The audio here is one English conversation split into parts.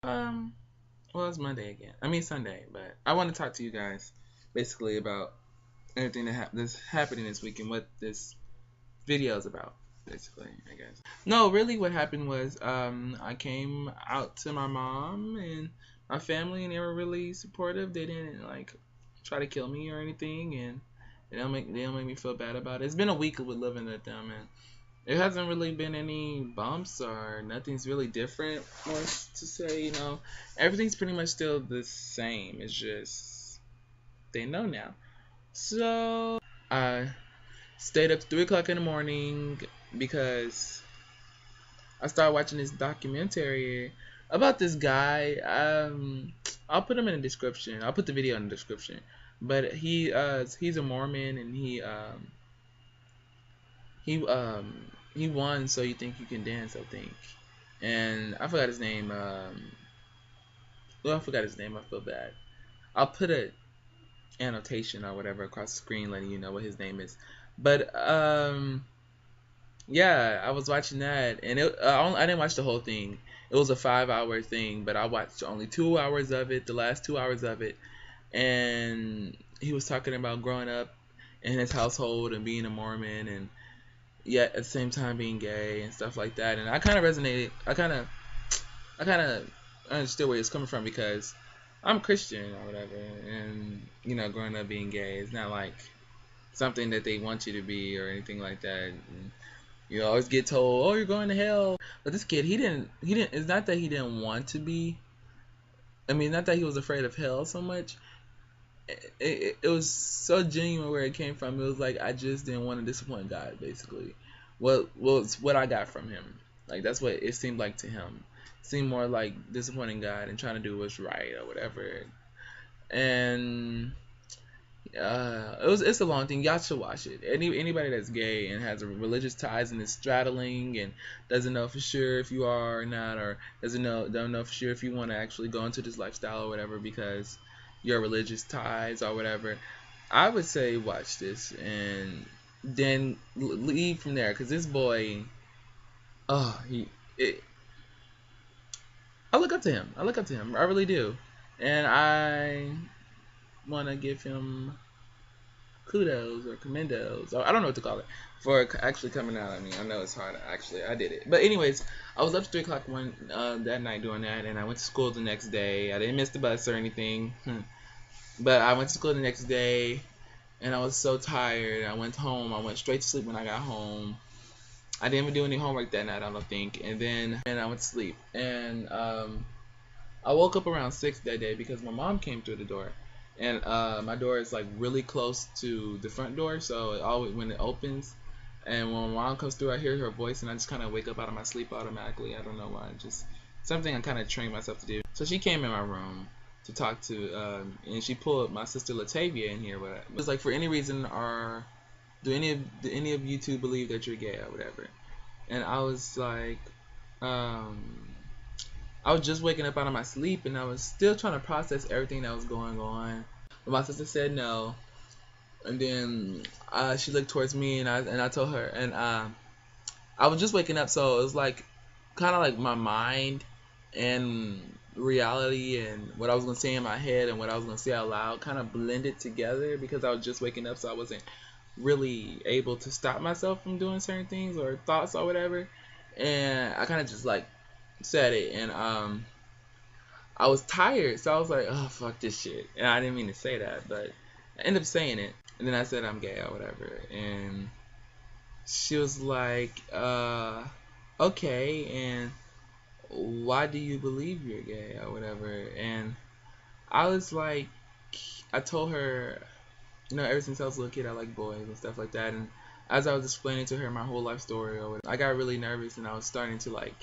Um, well, it's Monday again. I mean Sunday, but I want to talk to you guys basically about everything that's happening this week and what this video is about. Basically, I guess. No, really, what happened was I came out to my mom and my family, and they were really supportive. They didn't like try to kill me or anything, and they don't make me feel bad about it. It's been a week with living with them, and there hasn't really been any bumps or nothing's really different. More to say, everything's pretty much still the same. It's just they know now. So I stayed up to 3 o'clock in the morning because I started watching this documentary about this guy. I'll put him in the description. I'll put the video in the description. But he's a Mormon, and he won So You Think You Can Dance, I think. And I forgot his name. I forgot his name. I feel bad. I'll put a annotation or whatever across the screen letting you know what his name is. But yeah, I was watching that, and I didn't watch the whole thing. It was a 5-hour thing, but I watched only 2 hours of it, the last 2 hours of it. And he was talking about growing up in his household and being a Mormon, and yet at the same time being gay and stuff like that. And I kind of resonated. I kind of understood where he's coming from because I'm Christian or whatever, and growing up being gay is not like something that they want you to be or anything like that. And you always get told, "Oh, you're going to hell." But this kid, he didn't. It's not that he didn't want to be. I mean, not that he was afraid of hell so much. It was so genuine where it came from. It was like I just didn't want to disappoint God, basically. What was what I got from him? Like that's what it seemed like to him. It seemed more like disappointing God and trying to do what's right or whatever. And it's a long thing. Y'all should watch it. Anybody that's gay and has a religious ties and is straddling and doesn't know for sure if you are or not, or don't know for sure if you want to actually go into this lifestyle or whatever because your religious ties or whatever, I would say watch this and then leave from there because this boy, oh I look up to him. I really do, and I want to give him kudos or commendos, or I don't know what to call it, for actually coming out. I mean, I know it's hard. Actually, I did it. But anyways, I was up to 3 o'clock that night doing that, and I went to school the next day. I didn't miss the bus or anything, but I went to school the next day, and I was so tired. I went home. I went straight to sleep when I got home. I didn't even do any homework that night, I don't think. And then I went to sleep, and I woke up around 6 that day because my mom came through the door. And my door is like really close to the front door, so it always when it opens, and when my mom comes through, I hear her voice, and I just kind of wake up out of my sleep automatically. I don't know why, just something I kind of trained myself to do. So she came in my room to talk to, and she pulled my sister Latavia in here. But it was like, for any reason, do any of you two believe that you're gay or whatever? And I was like, I was just waking up out of my sleep, and I was still trying to process everything that was going on. But my sister said no, and then she looked towards me, and I told her, and I was just waking up, so it was like kind of like my mind and reality and what I was gonna say in my head and what I was gonna say out loud kind of blended together because I was just waking up, so I wasn't really able to stop myself from doing certain things or thoughts or whatever. And I kind of just like said it, and I was tired, so I was like, oh fuck this shit, and I didn't mean to say that, but I ended up saying it, and then I said I'm gay or whatever, and she was like, okay, and why do you believe you're gay or whatever? And I was like, I told her, ever since I was a little kid, I like boys and stuff like that, and as I was explaining to her my whole life story or whatever, I got really nervous, and I was starting to like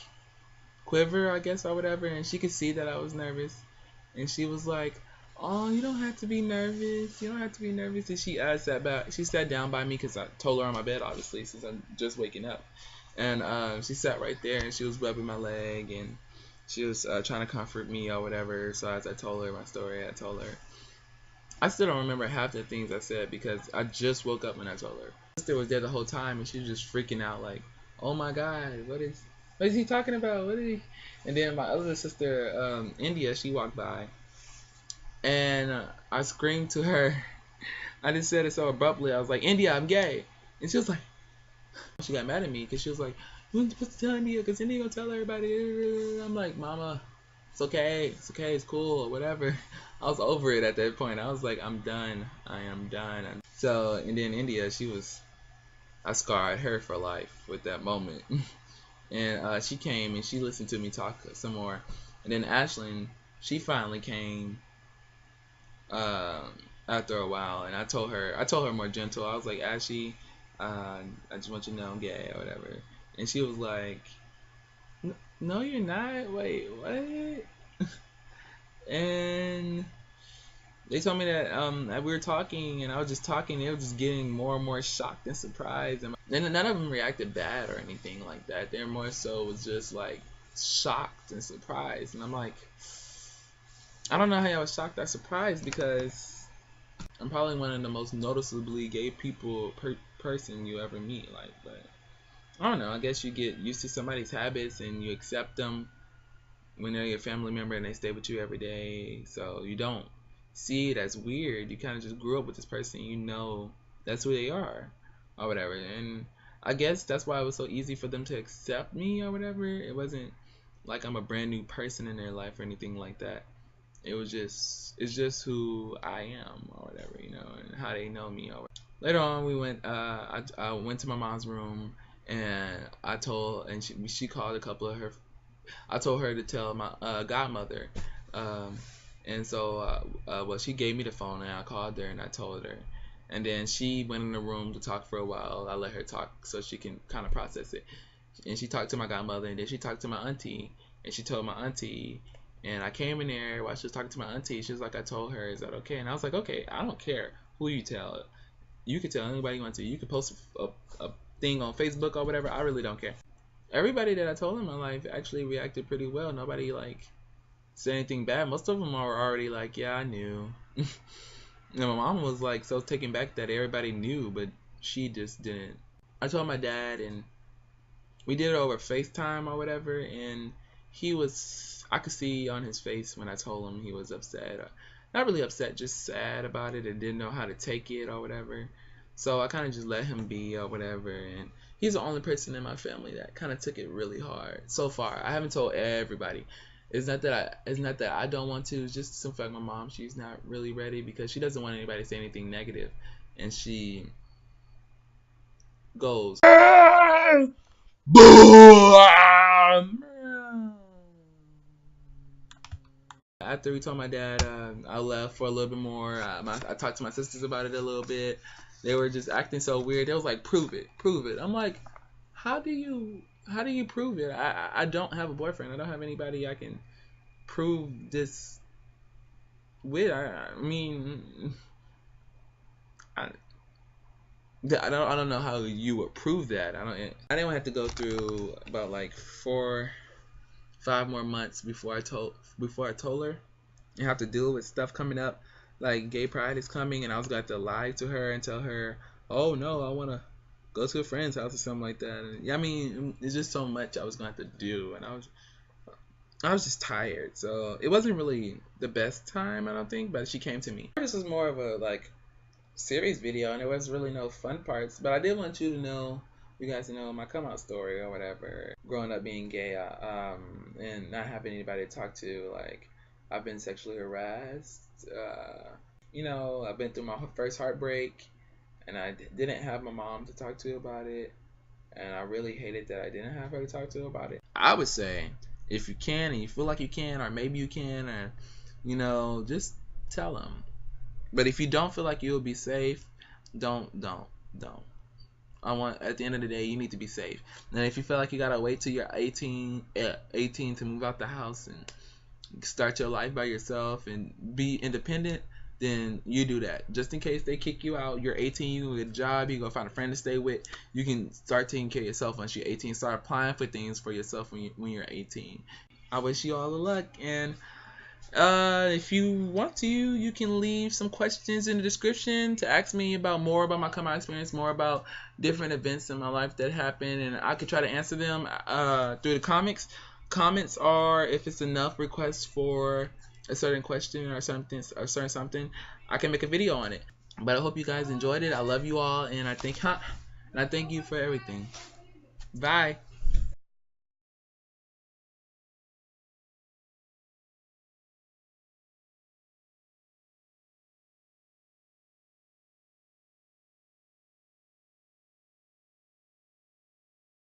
quiver, I guess, or whatever, and she could see that I was nervous, and she was like, oh, you don't have to be nervous, and she sat down by me because I told her on my bed, obviously, since I'm just waking up, and she sat right there, and she was rubbing my leg, and she was trying to comfort me or whatever. So as I told her my story, I still don't remember half the things I said because I just woke up when I told her. My sister was there the whole time, and she was just freaking out like, oh my god, what is What is he talking about? What did he? And then my other sister, India, she walked by, and I screamed to her. I just said it so abruptly. I was like, India, I'm gay. And she was like, she got mad at me because she was like, you ain't supposed to tell India because India gonna tell everybody. I'm like, Mama, it's okay. It's okay. It's cool. Whatever. I was over it at that point. I was like, I'm done. I am done. So, and then India, I scarred her for life with that moment. And she came and she listened to me talk some more. And then Ashlyn, she finally came um, after a while, and I told her more gentle. I was like, Ashley, I just want you to know I'm gay or whatever. And she was like, no, you're not. Wait, what? And they told me that we were talking, and I was just talking. They were just getting more and more shocked and surprised, and none of them reacted bad or anything like that. They're more so was just like shocked and surprised, and I'm like, I don't know how I was shocked or surprised because I'm probably one of the most noticeably gay person you ever meet. Like, but I don't know. I guess you get used to somebody's habits and you accept them when they're your family member and they stay with you every day. So you don't see it as weird. You kind of just grew up with this person. You know that's who they are or whatever. And I guess that's why it was so easy for them to accept me or whatever. It wasn't like I'm a brand new person in their life or anything like that. It's just who I am or whatever, and how they know me or whatever. Later on, I went to my mom's room and she called a couple of her. I told her to tell my godmother, um, and so well, she gave me the phone and I called her and I told her, and then she went in the room to talk for a while. I let her talk so she can kind of process it, and she talked to my godmother and then she talked to my auntie and she told my auntie. And I came in there while she was talking to my auntie. She was like, I told her, is that okay? And I was like, okay, I don't care who you tell. You can tell anybody you want to. You can post a thing on Facebook or whatever. I really don't care. Everybody that I told in my life actually reacted pretty well. Nobody like said anything bad. Most of them are already like, yeah, I knew. And my mom was like so taken back that everybody knew, but she just didn't. I told my dad, and we did it over FaceTime or whatever, and I could see on his face when I told him he was upset. Not really upset, just sad about it and didn't know how to take it or whatever. So I kind of just let him be or whatever, and he's the only person in my family that kind of took it really hard so far. I haven't told everybody. It's not that I don't want to. It's just some fact my mom, she's not really ready because she doesn't want anybody to say anything negative, and she goes after we told my dad. I left for a little bit more. I talked to my sisters about it a little bit. They were just acting so weird. They was like, prove it. I'm like, how do you prove it? I don't have a boyfriend. I don't have anybody I can prove this with. I mean, I don't know how you would prove that. I didn't have to go through about like 5 more months before I told her. You have to deal with stuff coming up, like gay pride is coming, and I was going to lie to her and tell her, oh no, I want to go to a friend's house or something like that. And, I mean, it's just so much I was going to have to do, and I was just tired, so it wasn't really the best time, I don't think. But she came to me. This was more of a like serious video, and there was really no fun parts. But I did want you guys to know my come out story or whatever. Growing up being gay, and not having anybody to talk to, like I've been sexually harassed. I've been through my first heartbreak, and I didn't have my mom to talk to about it, and I really hated that I didn't have her to talk to about it. I would say, if you can and you feel like you can, or maybe you can, or just tell them. But if you don't feel like you'll be safe, don't. At the end of the day, you need to be safe. And if you feel like you gotta wait till you're 18 to move out the house and start your life by yourself and be independent, then you do that. Just in case they kick you out, you're 18, you go get a job, you go find a friend to stay with, you can start taking care of yourself once you're 18. Start applying for things for yourself when you're 18. I wish you all the luck, and If you want to, you can leave some questions in the description to ask me about more about my come out experience, more about different events in my life that happened, and I could try to answer them through the comics. Comments are if it's enough requests for a certain question or something, I can make a video on it. But I hope you guys enjoyed it. I love you all, and I thank you for everything. Bye.